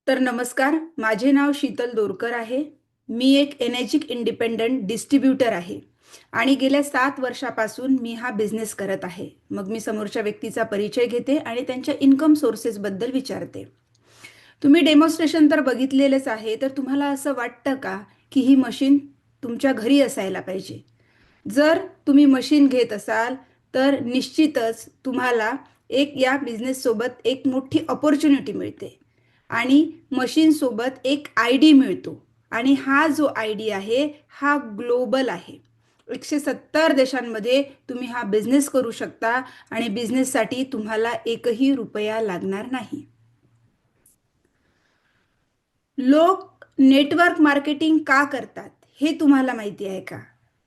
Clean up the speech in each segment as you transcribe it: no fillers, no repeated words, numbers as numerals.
तर नमस्कार, माझे नाव शीतल दोरकर आहे. मी एक एनर्जिक इंडिपेंडंट डिस्ट्रीब्युटर आहे आणि गेल्या 7 वर्षापासून मी हा बिझनेस करत आहे. मग मी समोरच्या व्यक्तीचा परिचय घेते आणि त्यांच्या इन्कम सोर्सेसबद्दल विचारते. तुम्ही डेमॉन्स्ट्रेशन तर बघितलेलंच आहे, तर तुम्हाला असं वाटतं का की ही मशीन तुमच्या घरी असायला पाहिजे? जर तुम्ही मशीन घेत असाल तर निश्चितच तुम्हाला एक या बिझनेससोबत एक मोठी अपॉर्च्युनिटी मिळते आणि मशीनसोबत एक आय डी मिळतो. आणि हा जो आय डी आहे हा ग्लोबल आहे. 170 देशांमध्ये तुम्ही हा बिझनेस करू शकता आणि बिझनेससाठी तुम्हाला एकही रुपया लागणार नाही. लोक नेटवर्क मार्केटिंग का करतात हे तुम्हाला माहिती आहे का?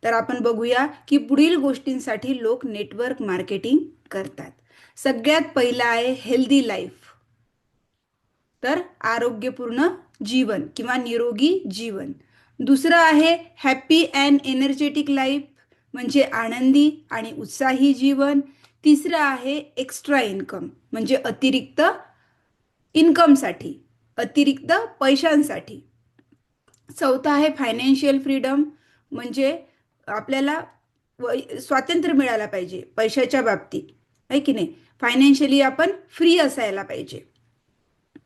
तर आपण बघूया की पुढील गोष्टींसाठी लोक नेटवर्क मार्केटिंग करतात. सगळ्यात पहिला आहे हेल्दी लाईफ, तर आरोग्यपूर्ण जीवन किंवा निरोगी जीवन. दुसरं आहे हॅपी अँड एनर्जेटिक लाईफ, म्हणजे आनंदी आणि उत्साही जीवन. तिसरं आहे एक्स्ट्रा इन्कम, म्हणजे अतिरिक्त इन्कमसाठी, अतिरिक्त पैशांसाठी. चौथा आहे फायनान्शियल फ्रीडम, म्हणजे आपल्याला स्वातंत्र्य मिळायला पाहिजे पैशाच्या बाबतीत, आहे की नाही? फायनान्शियली आपण फ्री असायला पाहिजे.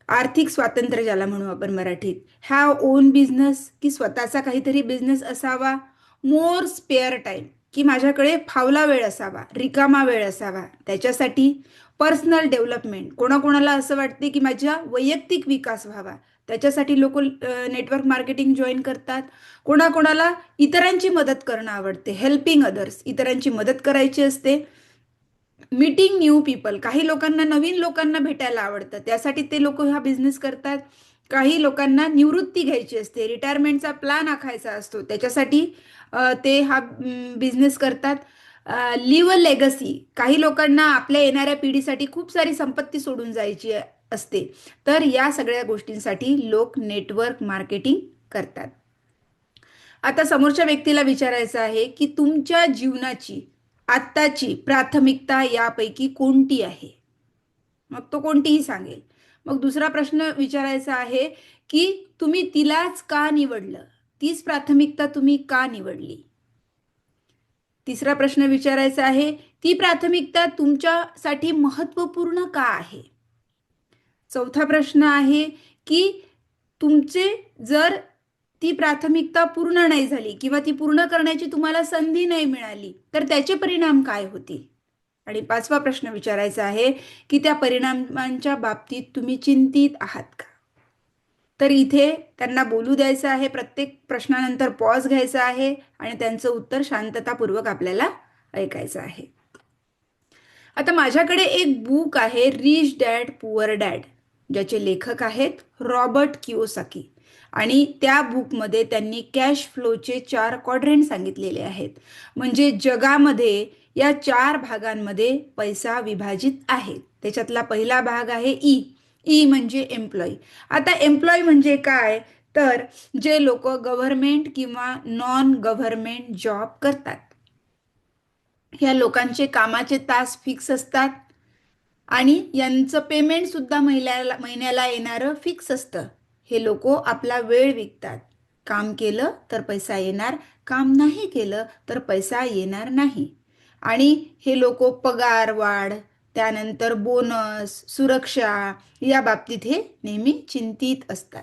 आर्थिक स्वातंत्र्य ज्याला म्हणू आपण मराठीत. हॅव ओन बिझनेस, की स्वतःचा काहीतरी बिझनेस असावा. मोर स्पेअर टाइम, की माझ्याकडे फावला वेळ असावा, रिकामा वेळ असावा. त्याच्यासाठी पर्सनल डेव्हलपमेंट, कोणाकोणाला असं वाटते की माझ्या वैयक्तिक विकास व्हावा, त्याच्यासाठी लोक नेटवर्क मार्केटिंग जॉईन करतात. कोणाकोणाला इतरांची मदत करणं आवडते, हेल्पिंग अदर्स, इतरांची मदत करायची असते. मीटिंग न्यू पीपल, काही लोकांना नवीन लोकांना भेटायला आवडतं, त्यासाठी ते लोक हा बिझनेस करतात. काही लोकांना निवृत्ती घ्यायची असते, रिटायरमेंटचा प्लॅन आखायचा असतो, त्याच्यासाठी ते हा बिझनेस करतात. लिव्ह अ लेगसी, काही लोकांना आपल्या येणाऱ्या पिढीसाठी खूप सारी संपत्ती सोडून जायची असते, तर या सगळ्या गोष्टींसाठी लोक नेटवर्क मार्केटिंग करतात. आता समोरच्या व्यक्तीला विचारायचं आहे की तुमच्या जीवनाची आत्ताची प्राथमिकता यापैकी कोणती आहे? मग तो कोणतीही सांगेल. मग दुसरा प्रश्न विचारायचा आहे की तुम्ही तिलाच का निवडलं? तीच प्राथमिकता तुम्ही का निवडली? तिसरा प्रश्न विचारायचा आहे, ती प्राथमिकता तुमच्यासाठी महत्त्वपूर्ण का आहे? चौथा प्रश्न आहे की तुमचे जर ती प्राथमिकता पूर्ण नाही झाली किंवा ती पूर्ण करण्याची तुम्हाला संधी नाही मिळाली तर त्याचे परिणाम काय होतील? आणि पाचवा प्रश्न विचारायचा आहे की त्या परिणामांच्या बाबतीत तुम्ही चिंतित आहात का? तर इथे त्यांना बोलू द्यायचं आहे, प्रत्येक प्रश्नानंतर पॉज घ्यायचा आहे आणि त्यांचं उत्तर शांततापूर्वक आपल्याला ऐकायचं आहे. आता माझ्याकडे एक बुक आहे, रिच डॅड पुअर डॅड, ज्याचे लेखक आहेत रॉबर्ट कियोसाकी. आणि त्या बुकमध्ये त्यांनी कॅश फ्लोचे 4 क्वाड्रंट सांगितलेले आहेत. म्हणजे जगामध्ये या 4 भागांमध्ये पैसा विभाजित आहे. त्याच्यातला पहिला भाग आहे ई. ई म्हणजे एम्प्लॉई. आता एम्प्लॉई म्हणजे काय? तर जे लोक गव्हर्नमेंट किंवा नॉन गव्हर्नमेंट जॉब करतात, ह्या लोकांचे कामाचे तास फिक्स असतात आणि यांचं पेमेंट सुद्धा महिन्याला येणारं फिक्स असतं. हे लोक आपला वेळ विकतात. काम केलं तर पैसा येणार, काम नाही केलं तर पैसा येणार नाही. आणि हे लोक पगार वाढ, त्यानंतर बोनस, सुरक्षा या बाबतीत हे नेहमी चिंतित असतात.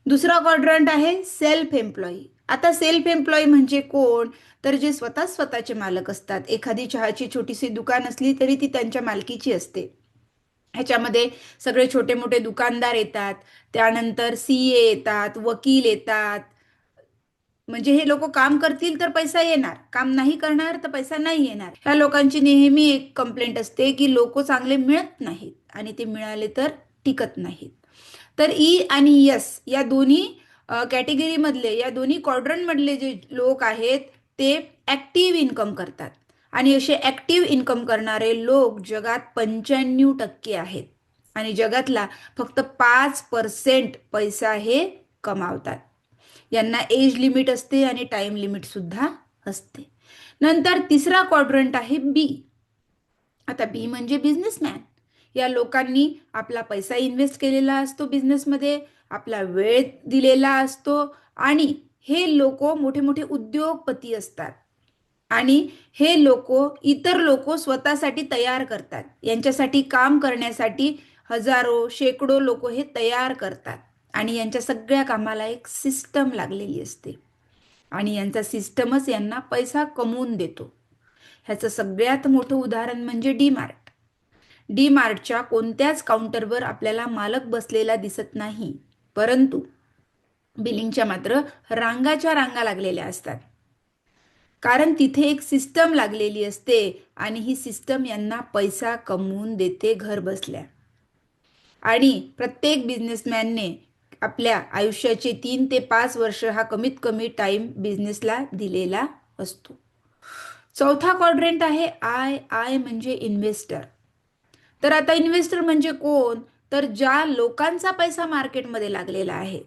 दुसरा क्वाड्रंट आहे सेल्फ एम्प्लॉई. आता सेल्फ एम्प्लॉई म्हणजे कोण? तर जे स्वतःचे मालक असतात. एखादी चहाची छोटीशी दुकान असली तरी ती त्यांच्या मालकीची असते. ह्याच्यामध्ये सगळे छोटे मोठे दुकानदार येतात, त्यानंतर सीए येतात, वकील येतात. म्हणजे हे लोक काम करतील तर पैसा येणार, काम नाही करणार तर पैसा नाही येणार. ह्या लोकांची नेहमी एक कंप्लेंट असते की लोक चांगले मिळत नाहीत आणि ते मिळाले तर टिकत नाहीत. तर ई आणि यस या दोन्ही कॅटेगरीमधले, या दोन्ही क्वाड्रंटमधले जे लोक आहेत ते ॲक्टिव्ह इन्कम करतात. आणि असे ॲक्टिव्ह इन्कम करणारे लोक जगात 95% आहेत आणि जगातला फक्त 5% पैसा हे कमावतात. यांना एज लिमिट असते आणि टाइम लिमिट सुद्धा असते. नंतर तिसरा क्वाड्रंट आहे बी. आता बी म्हणजे बिझनेसमॅन, या लोकांनी आपला पैसा इन्व्हेस्ट केलेला असतो बिझनेसमध्ये, आपला वेळ दिलेला असतो आणि हे लोक मोठे मोठे उद्योगपती असतात आणि हे लोक इतर लोक स्वतःसाठी तयार करतात. यांच्यासाठी काम करण्यासाठी हजारो शेकडो लोक हे तयार करतात आणि यांच्या सगळ्या कामाला एक सिस्टम लागलेली असते आणि यांचा सिस्टमच यांना पैसा कमवून देतो. ह्याचं सगळ्यात मोठं उदाहरण म्हणजे डी मार्ट. डी मार्टच्या कोणत्याच काउंटरवर आपल्याला मालक बसलेला दिसत नाही, परंतु बिलिंगच्या मात्र रांगाच्या रांगा लागलेल्या असतात. कारण तिथे एक सिस्टम लागलेली असते आणि ही सिस्टम यांना पैसा कमवून देते घर बसल्या. आणि प्रत्येक बिझनेसमॅनने आपल्या आयुष्याचे 3 ते 5 वर्ष हा कमीत कमी टाइम बिझनेसला दिलेला असतो. चौथा क्वाड्रंट आहे आय म्हणजे इन्व्हेस्टर. तर आता इन्व्हेस्टर म्हणजे कोण? तर ज्या लोकांचा पैसा मार्केटमध्ये लागलेला आहे,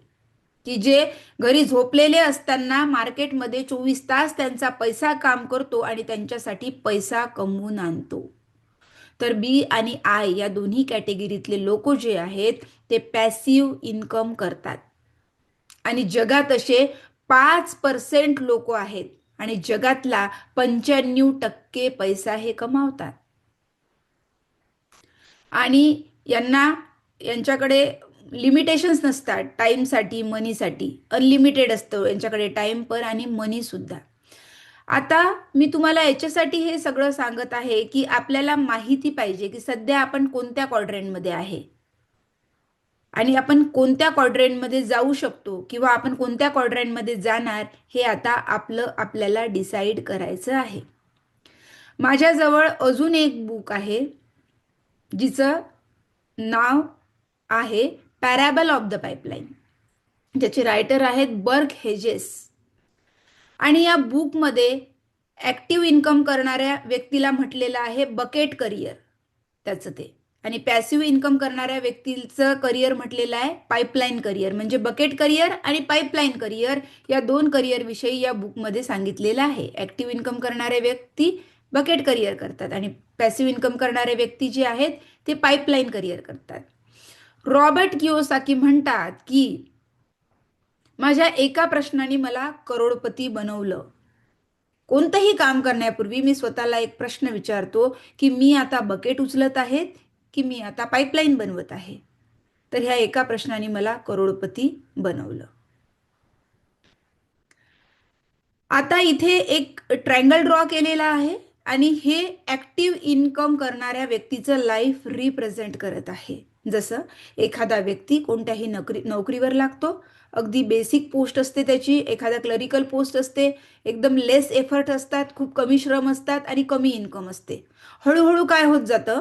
की जे घरी झोपलेले असताना मार्केटमध्ये 24 तास त्यांचा पैसा काम करतो आणि त्यांच्यासाठी पैसा कमवून आणतो. तर बी आणि आय या दोन्ही कॅटेगरीतले लोक जे आहेत ते पॅसिव्ह इन्कम करतात आणि जगात असे 5% लोक आहेत आणि जगातला 95% पैसा हे कमावतात. आणि यांच्याकडे लिमिटेशन्स नसतात टाईमसाठी, मनीसाठी. अनलिमिटेड असतं यांच्याकडे टाईम पण आणि मनी सुद्धा. आता मी तुम्हाला याच्यासाठी हे सगळं सांगत आहे की आपल्याला माहिती पाहिजे की सध्या आपण कोणत्या क्वाड्रंटमध्ये आहे आणि आपण कोणत्या क्वाड्रंटमध्ये जाऊ शकतो किंवा आपण कोणत्या क्वाड्रंटमध्ये जाणार हे आता आपल्याला डिसाईड करायचं आहे. माझ्याजवळ अजून एक बुक आहे जिचं नाव आहे पॅराबल ऑफ द पाईपलाईन, ज्याचे रायटर आहेत बर्क हेजेस. आणि या बुकमध्ये ॲक्टिव्ह इन्कम करणाऱ्या व्यक्तीला म्हटलेलं आहे बकेट करिअर त्याचं ते, आणि पॅसिव्ह इन्कम करणाऱ्या व्यक्तीचं करिअर म्हटलेलं आहे पाईपलाईन करिअर. म्हणजे बकेट करिअर आणि पाईपलाईन करिअर या 2 करिअरविषयी या बुकमध्ये सांगितलेलं आहे. ॲक्टिव्ह इन्कम करणारे व्यक्ती बकेट करिअर करतात आणि पॅसिव्ह इन्कम करणारे व्यक्ती जे आहेत ते पाईपलाईन करिअर करतात. रॉबर्ट कियोसाकी म्हणतात की माझ्या एका प्रश्नाने मला करोडपती बनवलं. कोणतंही काम करण्यापूर्वी मी स्वतःला एक प्रश्न विचारतो की मी आता बकेट उचलत आहे की मी आता पाईपलाईन बनवत आहे. तर ह्या एका प्रश्नाने मला करोडपती बनवलं. आता इथे एक ट्रायंगल ड्रॉ केलेला आहे आणि हे ॲक्टिव्ह इन्कम करणाऱ्या व्यक्तीचं लाईफ रिप्रेझेंट करत आहे. जसं एखादा व्यक्ती कोणत्याही नोकरीवर लागतो, अगदी बेसिक पोस्ट असते त्याची, एखादा क्लरिकल पोस्ट असते, एकदम लेस एफर्ट असतात, खूप कमी श्रम असतात आणि कमी इन्कम असते. हळूहळू काय होत जातं,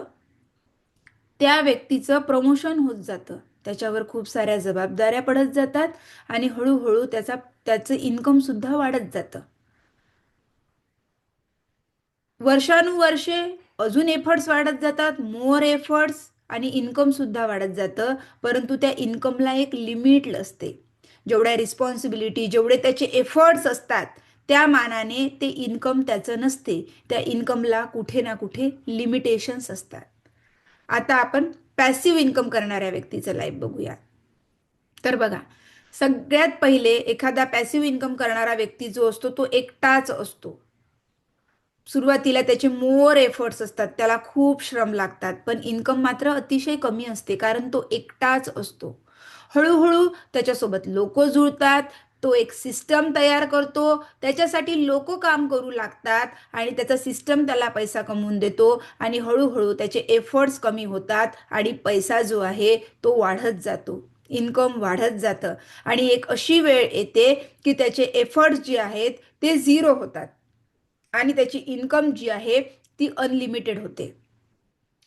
त्या व्यक्तीचं प्रमोशन होत जातं, त्याच्यावर खूप साऱ्या जबाबदाऱ्या पडत जातात आणि हळूहळू त्याचं इन्कम सुद्धा वाढत जातं. वर्षानुवर्षे अजून एफर्ट्स वाढत जातात, मोर एफर्ट्स, आणि इन्कम सुद्धा वाढत जातं. परंतु त्या इन्कमला एक लिमिट असते. जेवढ्या रिस्पॉन्सिबिलिटी, जेवढे त्याचे एफर्ट्स असतात त्या मानाने ते इन्कम त्याचं नसते. त्या इन्कमला कुठे ना कुठे लिमिटेशन्स असतात. आता आपण पॅसिव्ह इन्कम करणाऱ्या व्यक्तीचं लाईफ बघूया. तर बघा, सगळ्यात पहिले एखादा पॅसिव्ह इन्कम करणारा व्यक्ती जो असतो तो एकटाच असतो. सुरुवातीला त्याचे मोर एफर्ट्स असतात, त्याला खूप श्रम लागतात, पण इन्कम मात्र अतिशय कमी असते कारण तो एकटाच असतो. हळूहळू त्याच्यासोबत लोक जुळतात, तो एक सिस्टम तयार करतो, त्याच्यासाठी लोक काम करू लागतात आणि त्याचा सिस्टम त्याला पैसा कमवून देतो आणि हळूहळू त्याचे एफर्ट्स कमी होतात आणि पैसा जो आहे तो वाढत जातो, इन्कम वाढत जातं आणि एक अशी वेळ येते की त्याचे एफर्ट्स जे आहेत ते 0 होतात आणि त्याची इन्कम जी आहे ती अनलिमिटेड होते.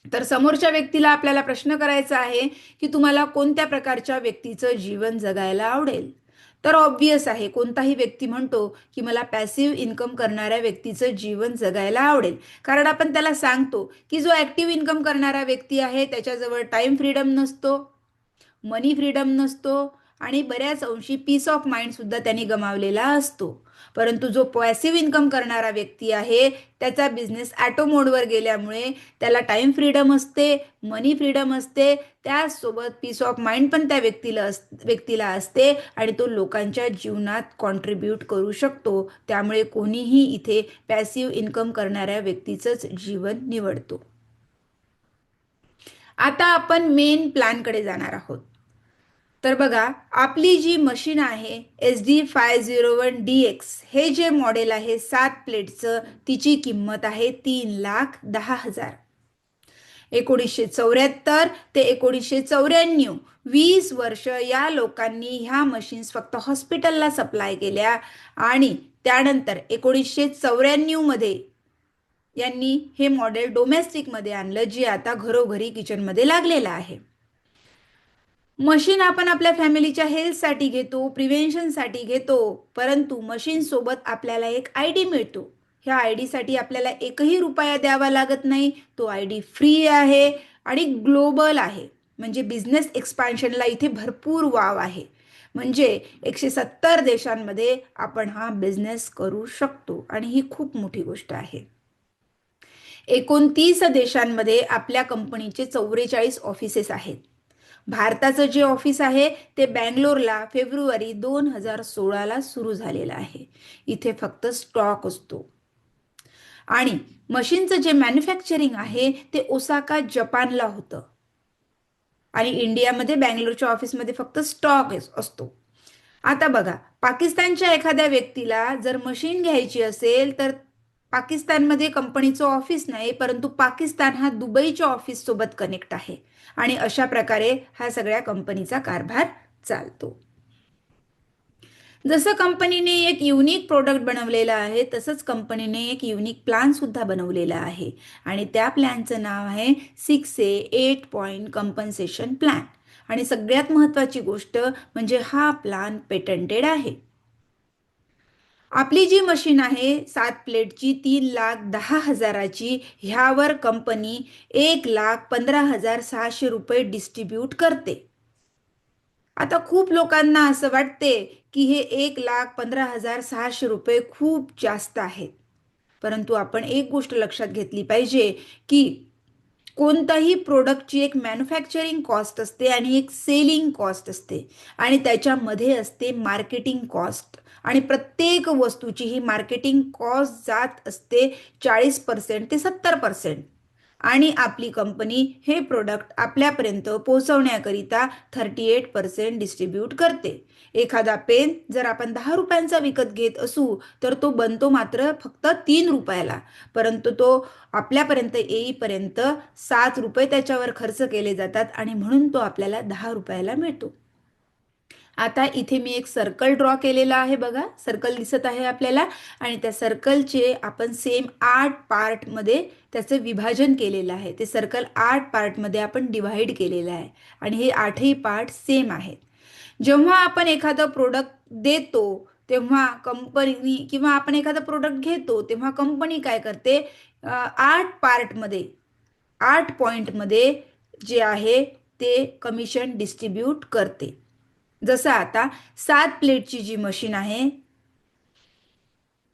तर समोरच्या व्यक्तीला आपल्याला प्रश्न करायचा आहे की तुम्हाला कोणत्या प्रकारच्या व्यक्तीचं जीवन जगायला आवडेल? तर ऑब्वियस आहे, कोणताही व्यक्ती म्हणतो की मला पॅसिव्ह इन्कम करणाऱ्या व्यक्तीचं जीवन जगायला आवडेल. कारण आपण त्याला सांगतो की जो ॲक्टिव्ह इन्कम करणारा व्यक्ती आहे त्याच्याजवळ टाईम फ्रीडम नसतो, मनी फ्रीडम नसतो आणि बऱ्याच अंशी पीस ऑफ माइंड सुद्धा त्यांनी गमावलेला असतो. परंतु जो पॅसिव्ह इन्कम करणारा व्यक्ती आहे त्याचा बिझनेस ॲटो मोडवर गेल्यामुळे त्याला टाइम फ्रीडम असते, मनी फ्रीडम असते, त्याचसोबत पीस ऑफ माइंड पण त्या व्यक्तीला असते आणि तो लोकांच्या जीवनात कॉन्ट्रीब्यूट करू शकतो. त्यामुळे कोणीही इथे पॅसिव्ह इन्कम करणाऱ्या व्यक्तीचंच जीवन निवडतो. आता आपण मेन प्लॅनकडे जाणार आहोत. तर बघा, आपली जी मशीन आहे SD501DX हे जे मॉडेल आहे 7 प्लेटचं, तिची किंमत आहे 3,10,000. 1974 ते 1994 20 वर्ष या लोकांनी ह्या मशीन्स फक्त हॉस्पिटलला सप्लाय केल्या आणि त्यानंतर 1994 मध्ये यांनी हे मॉडेल डोमेस्टिकमध्ये आणलं, जे आता घरोघरी किचनमध्ये लागलेलं आहे. मशीन आपण आपल्या फॅमिलीच्या हेल्थसाठी घेतो, प्रिव्हेन्शनसाठी घेतो, परंतु मशीन सोबत आपल्याला एक ID मिळतो. ह्या ID साठी आपल्याला एकही रुपया द्यावा लागत नाही. तो ID फ्री आहे आणि ग्लोबल आहे. म्हणजे बिझनेस एक्सपान्शनला इथे भरपूर वाव आहे. म्हणजे 170 देशांमध्ये आपण हा बिझनेस करू शकतो आणि ही खूप मोठी गोष्ट आहे. 29 देशांमध्ये आपल्या कंपनीचे 44 ऑफिसेस आहेत. भारताचं जे ऑफिस आहे ते बँगलोरला फेब्रुवारी 2016ला सुरू झालेलं आहे. इथे फक्त स्टॉक असतो आणि मशीनचं जे मॅन्युफॅक्चरिंग आहे ते ओसाका जपानला होतं आणि इंडियामध्ये बँगलोरच्या ऑफिसमध्ये फक्त स्टॉक असतो. आता बघा, पाकिस्तानच्या एखाद्या व्यक्तीला जर मशीन घ्यायची असेल तर पाकिस्तानमध्ये कंपनीचं ऑफिस नाही, परंतु पाकिस्तान हा दुबईच्या ऑफिस सोबत कनेक्ट आहे आणि अशा प्रकारे हा सगळ्या कंपनीचा कारभार चालतो. जसं कंपनीने एक युनिक प्रोडक्ट बनवलेलं आहे तसंच कंपनीने एक युनिक प्लॅन सुद्धा बनवलेला आहे आणि त्या प्लॅनचं नाव आहे 6A 8 पॉइंट कंपन्सेशन प्लॅन. आणि सगळ्यात महत्त्वाची गोष्ट म्हणजे हा प्लॅन पेटंटेड आहे. आपली जी मशीन आहे 7 प्लेटची 3,10,000ची, ह्यावर कंपनी 1,15,600 रुपये डिस्ट्रीब्यूट करते. आता खूप लोकांना असं वाटते की हे 1,15,600 रुपये खूप जास्त आहेत, परंतु आपण एक गोष्ट लक्षात घेतली पाहिजे की कोणताही प्रोडक्टची एक मॅन्युफॅक्चरिंग कॉस्ट असते आणि एक सेलिंग कॉस्ट असते आणि त्याच्यामध्ये असते मार्केटिंग कॉस्ट आणि प्रत्येक वस्तूची ही मार्केटिंग कॉस्ट जात असते 40% ते 70% आणि आपली कंपनी हे प्रोडक्ट आपल्यापर्यंत पोहोचवण्याकरिता 38% डिस्ट्रीब्यूट करते. एखादा पेन जर आपण 10 रुपयांचा विकत घेत असू तर तो बनतो मात्र फक्त 3 रुपयाला, परंतु तो आपल्यापर्यंत येईपर्यंत 7 रुपये त्याच्यावर खर्च केले जातात आणि म्हणून तो आपल्याला 10 रुपयाला मिळतो. आता इथे मी एक सर्कल ड्रॉ केलेला आहे, बघा सर्कल दिसत आहे आपल्याला आणि त्या सर्कलचे आपण सेम 8 पार्टमध्ये त्याचं विभाजन केलेलं आहे. ते सर्कल 8 पार्टमध्ये आपण डिव्हाइड केलेलं आहे आणि हे 8ही पार्ट सेम आहेत. जेव्हा आपण एखादं प्रोडक्ट देतो तेव्हा कंपनी किंवा आपण एखादं प्रोडक्ट घेतो तेव्हा कंपनी काय करते, 8 पार्टमध्ये 8 पॉइंटमध्ये जे आहे ते कमिशन डिस्ट्रीब्यूट करते. जसं आता 7 प्लेटची जी मशीन आहे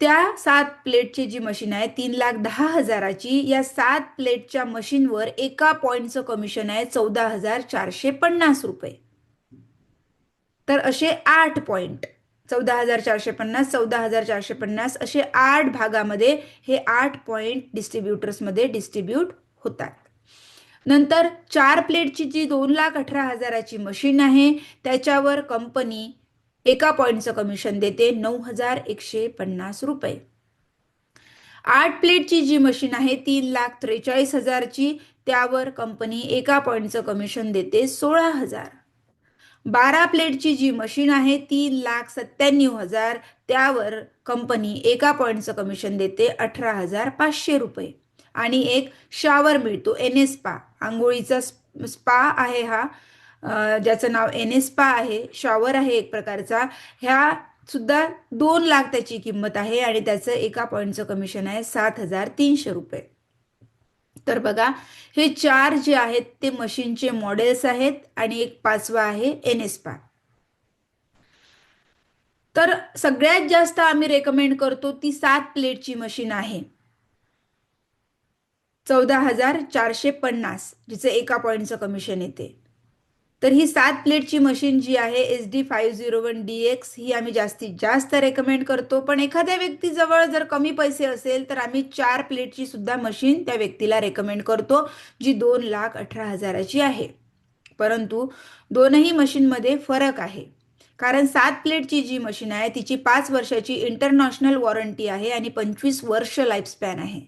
त्या 7 प्लेटची जी मशीन आहे 3,10,000ची, या 7 प्लेटच्या मशीनवर एका पॉइंटचं कमिशन आहे 14,450 रुपये. तर असे 8 पॉइंट 14,450 14,450 असे 8 भागामध्ये हे 8 पॉइंट डिस्ट्रीब्युटर्समध्ये डिस्ट्रीब्यूट होतात. नंतर 4 प्लेटची जी 2,18,000ची मशीन आहे त्याच्यावर कंपनी एका पॉइंटचं कमिशन देते 9,150 रुपये. 8 प्लेटची जी मशीन आहे 3,43,000ची, त्यावर कंपनी एका पॉइंटचं कमिशन देते 16,000. 12 प्लेटची जी मशीन आहे 3,97,000, त्यावर कंपनी एका पॉइंटचं कमिशन देते 18,500 रुपये. आणि एक शॉवर मिळतो एनेस्पा, आंघोळीचा स्पा आहे हा, ज्याचं नाव एनेस्पा आहे, शॉवर आहे एक प्रकारचा. ह्या सुद्धा 2 लाख त्याची किंमत आहे आणि त्याचं एका पॉइंटचं कमिशन आहे 7,300 रुपये. तर बघा, हे 4 जे आहेत ते मशीनचे मॉडेल्स आहेत आणि एक 5वा आहे एनेस्पा. तर सगळ्यात जास्त आम्ही रेकमेंड करतो ती 7 प्लेटची मशीन आहे, 14,450, जिचं एका पॉईंटचं कमिशन येते. तर ही 7 प्लेटची मशीन जी आहे SD501DX ही आम्ही जास्तीत जास्त रेकमेंड करतो. पण एखाद्या व्यक्तीजवळ जर कमी पैसे असेल तर आम्ही 4 प्लेटची सुद्धा मशीन त्या व्यक्तीला रेकमेंड करतो, जी 2,18,000ची आहे. परंतु दोनही मशीनमध्ये फरक आहे. कारण 7 प्लेटची जी मशीन आहे तिची 5 वर्षाची इंटरनॅशनल वॉरंटी आहे आणि 25 वर्ष लाईफस्पॅन आहे.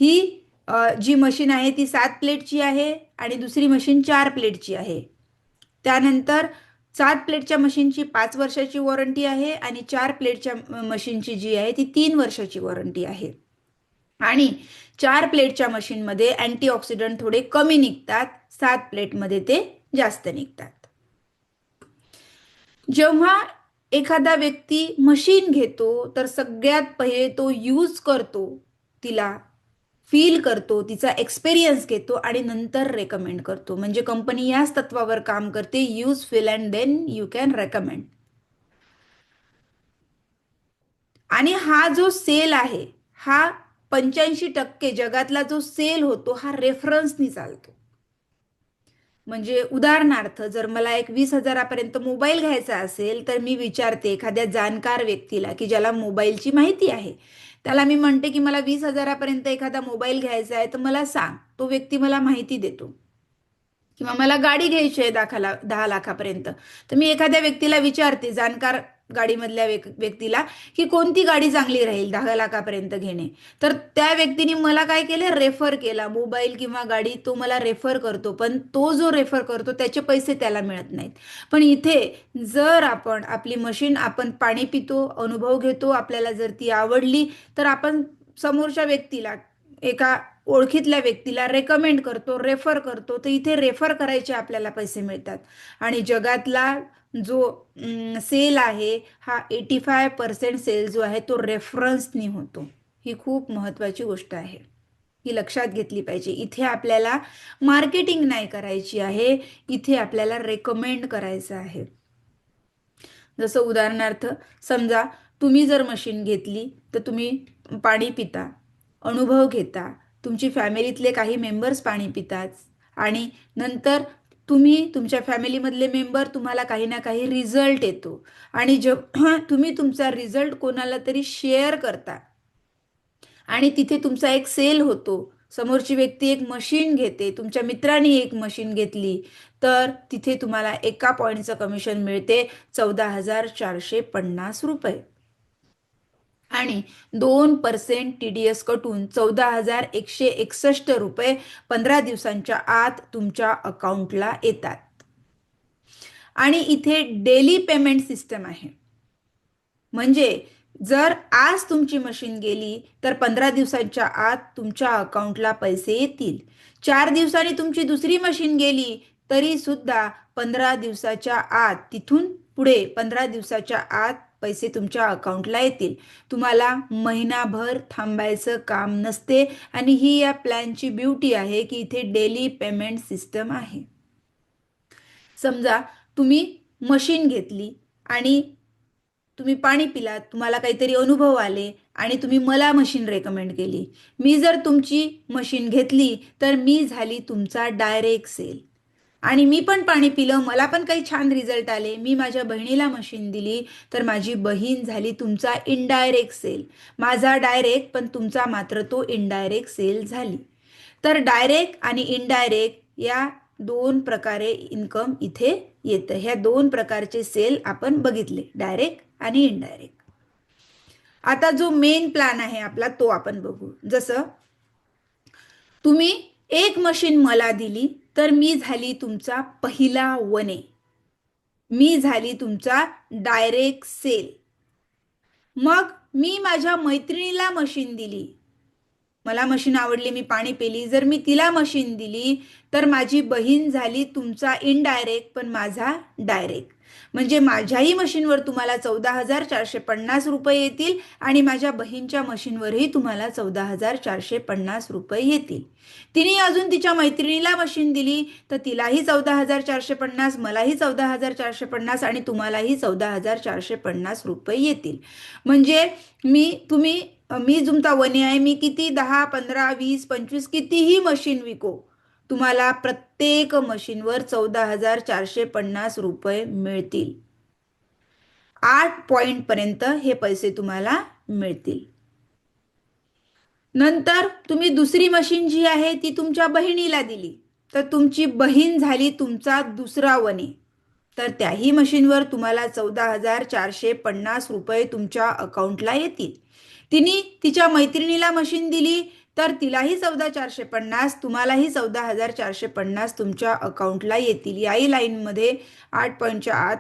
ही जी मशीन आहे ती 7 प्लेटची आहे आणि दुसरी मशीन 4 प्लेटची आहे. त्यानंतर 7 प्लेटच्या मशीनची 5 वर्षाची वॉरंटी आहे आणि 4 प्लेटच्या मशीनची जी आहे ती 3 वर्षाची वॉरंटी आहे. आणि 4 प्लेटच्या मशीनमध्ये अँटीऑक्सिडंट थोडे कमी निघतात, 7 प्लेटमध्ये ते जास्त निघतात. जेव्हा एखादा व्यक्ती मशीन घेतो तर सगळ्यात पहिले तो यूज करतो, तिला फील करतो, तिचा एक्सपिरियन्स घेतो आणि नंतर रेकमेंड करतो. म्हणजे कंपनी याच तत्वावर काम करते, use, feel and then you can recommend. आणि हा जो सेल आहे हा 85% जगातला जो सेल होतो हा रेफरन्सनी चालतो. म्हणजे उदाहरणार्थ जर मला एक 20,000पर्यंत मोबाईल घ्यायचा असेल तर मी विचारते एखाद्या जाणकार व्यक्तीला की ज्याला मोबाईलची माहिती आहे, त्याला मी म्हणते की मला 20,000पर्यंत एखादा मोबाईल घ्यायचा आहे तर मला सांग. तो व्यक्ती मला माहिती देतो. किंवा मला गाडी घ्यायची आहे 10 लाखापर्यंत, तर मी एखाद्या व्यक्तीला विचारते, जाणकार गाडीमधल्या व्यक्तीला, की कोणती गाडी चांगली राहील 10 लाखापर्यंत घेणे. तर त्या व्यक्तीने मला काय केलं, रेफर केला. मोबाईल किंवा गाडी तो मला रेफर करतो, पण तो जो रेफर करतो त्याचे पैसे त्याला मिळत नाहीत. पण इथे जर आपण आपली मशीन आपण पाणी पितो, अनुभव घेतो, आपल्याला जर ती आवडली तर आपण समोरच्या व्यक्तीला, एका ओळखीतल्या व्यक्तीला रेकमेंड करतो, रेफर करतो, तर इथे रेफर करायचे आपल्याला पैसे मिळतात. आणि जगातला जो सेल आहे हा 85% सेल जो आहे तो रेफरन्सनी होतो. ही खूप महत्वाची गोष्ट आहे, ही लक्षात घेतली पाहिजे. इथे आपल्याला मार्केटिंग नाही करायची आहे, इथे आपल्याला रेकमेंड करायचं आहे. जसं उदाहरणार्थ समजा तुम्ही जर मशीन घेतली तर तुम्ही पाणी पिता, अनुभव घेता, तुमची फॅमिलीतले काही मेंबर्स पाणी पितात आणि नंतर तुम्ही तुमच्या फॅमिलीमधले मेंबर तुम्हाला काही ना काही रिझल्ट येतो आणि जेव्हा तुम्ही तुमचा रिझल्ट कोणाला तरी शेअर करता आणि तिथे तुमचा एक सेल होतो, समोरची व्यक्ती एक मशीन घेते, तुमच्या मित्रांनी एक मशीन घेतली, तर तिथे तुम्हाला एका पॉईंटचं कमिशन मिळते 14,450 रुपये आणि 2% TDS कटून 14,161 रुपये 15 दिवसांच्या आत तुमच्या अकाउंटला येतात. आणि इथे डेली पेमेंट सिस्टम आहे. म्हणजे जर आज तुमची मशीन गेली तर 15 दिवसांच्या आत तुमच्या अकाउंटला पैसे येतील. 4 दिवसांनी तुमची दुसरी मशीन गेली तरी सुद्धा 15 दिवसाच्या आत, तिथून पुढे 15 दिवसाच्या आत पैसे तुमच्या अकाउंटला येतील. तुम्हाला महिनाभर थांबायचं काम नसते आणि ही या प्लॅनची ब्युटी आहे की इथे डेली पेमेंट सिस्टम आहे. समजा तुम्ही मशीन घेतली आणि तुम्ही पाणी पिलात, तुम्हाला काहीतरी अनुभव आले आणि तुम्ही मला मशीन रेकमेंड केली. मी जर तुमची मशीन घेतली तर मी झाली तुमचा डायरेक्ट सेल. आणि मी पण पाणी पिलं, मला पण काही छान रिझल्ट आले, मी माझ्या बहिणीला मशीन दिली तर माझी बहीण झाली तुमचा इनडायरेक्ट सेल. माझा डायरेक्ट पण तुमचा मात्र तो इनडायरेक्ट सेल झाली. तर डायरेक्ट आणि इनडायरेक्ट या 2 प्रकारे इन्कम इथे येतं. ह्या 2 प्रकारचे सेल आपण बघितले, डायरेक्ट आणि इनडायरेक्ट. आता जो मेन प्लॅन आहे आपला तो आपण बघू. जसं तुम्ही एक मशीन मला दिली तर मी झाली तुमचा पहिला वने, मी झाली तुमचा डायरेक्ट सेल. मग मी माझ्या मैत्रिणीला मशीन दिली मला मशीन आवडली, मी पाणी पेली, जर मी तिला मशीन दिली तर माझी बहीण झाली तुमचा इनडायरेक्ट पण माझा डायरेक्ट. म्हणजे माझ्याही मशीनवर तुम्हाला 14,450 रुपये येतील आणि माझ्या बहीणच्या मशीनवरही तुम्हाला 14,450 रुपये येतील. तिने अजून तिच्या मैत्रिणीला मशीन दिली तर तिलाही 14,450, मलाही 14,450 आणि तुम्हालाही 14,450 रुपये येतील. म्हणजे मी तुमचा वने आहे, मी किती 10 15 20 25 कितीही मशीन विको, तुम्हाला प्रत्येक मशीनवर 14,450 रुपये मिळतील. 8 पॉइंट पर्यंत हे पैसे तुम्हाला मिळतील. नंतर तुम्ही दुसरी मशीन जी आहे ती तुमच्या बहिणीला दिली तर तुमची बहीण झाली तुमचा दुसरा वने, तर त्याही मशीनवर तुम्हाला 14,450 रुपये तुमच्या अकाउंटला येतील. तिने तिच्या मैत्रिणीला मशीन दिली तर तिलाही 14,450, तुम्हालाही 14,450 तुमच्या अकाउंटला येतील. याही लाईनमध्ये 8 पॉईंटच्या आत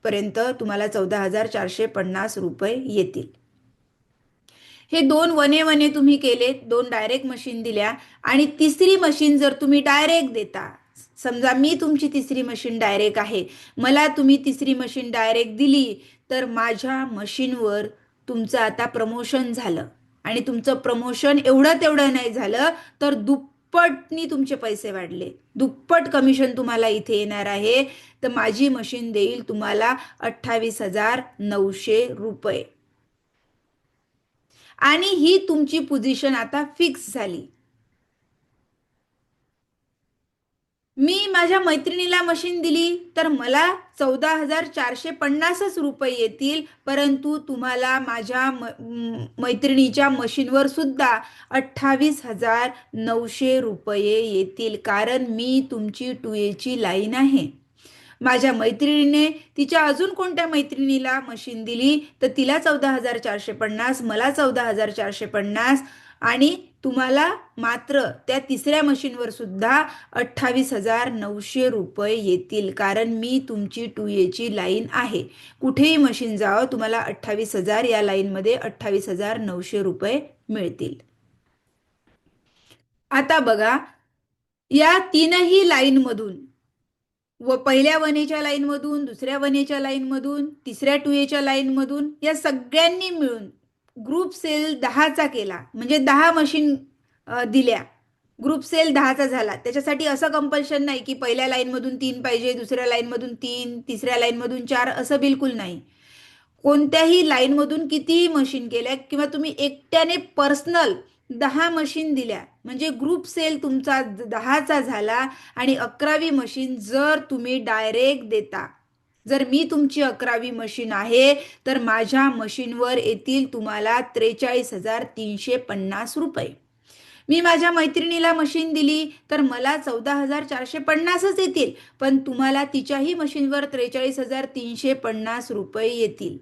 पर्यंत तुम्हाला 14,450 रुपये येतील. हे दोन वने वने तुम्ही केले, दोन डायरेक्ट मशीन दिल्या आणि तिसरी मशीन जर तुम्ही डायरेक्ट देता, समजा मी तुमची तिसरी मशीन डायरेक्ट आहे, मला तुम्ही तिसरी मशीन डायरेक्ट दिली तर माझ्या मशीनवर तुमचं आता प्रमोशन झालं आणि तुमचं प्रमोशन एवढं तेवढं नाही झालं तर दुप्पटनी तुमचे पैसे वाढले, दुप्पट कमिशन तुम्हाला इथे येणार आहे. तर माझी मशीन देईल तुम्हाला 28,900 रुपये आणि ही तुमची पोझिशन आता फिक्स झाली. मी माझ्या मैत्रिणीला मशीन दिली तर मला 14,450 रुपये येतील, परंतु तुम्हाला माझ्या मैत्रिणीच्या मशीनवर सुद्धा 28,900 रुपये येतील, कारण मी तुमची 2A लाईन आहे. माझ्या मैत्रिणीने तिच्या अजून कोणत्या मैत्रिणीला मशीन दिली तर तिला 14,450, मला 14,450 आणि तुम्हाला मात्र त्या तिसऱ्या मशीनवर सुद्धा 28,900 रुपये येतील, कारण मी तुमची 2A लाईन आहे. कुठेही मशीन जावं तुम्हाला 28,000 या लाईनमध्ये 28,900 रुपये मिळतील. आता बघा, या तीनही लाईनमधून व पहिल्या वनेच्या लाईनमधून, दुसऱ्या वनेच्या लाईनमधून, तिसऱ्या 2Aच्या लाईनमधून या सगळ्यांनी मिळून ग्रुप सेल 10चा केला, म्हणजे 10 मशीन दिल्या, ग्रुप सेल 10चा झाला. त्याच्यासाठी असं कंपल्शन नाही की पहिल्या लाईनमधून 3 पाहिजे, दुसऱ्या लाईनमधून 3, तिसऱ्या लाईनमधून 4, असं बिलकुल नाही. कोणत्याही लाईनमधून कितीही मशीन केल्या किंवा तुम्ही एकट्याने पर्सनल 10 मशीन दिल्या म्हणजे ग्रुप सेल तुमचा 10चा झाला. आणि 11वी मशीन जर तुम्ही डायरेक्ट देता, जर मी तुमची 11वी मशीन आहे तर माझ्या मशीनवर येतील तुम्हाला 43,350 रुपये. मी माझ्या मैत्रिणीला मशीन दिली तर मला 14,450च येतील, पण तुम्हाला तिच्याही मशीनवर 43,350 रुपये येतील,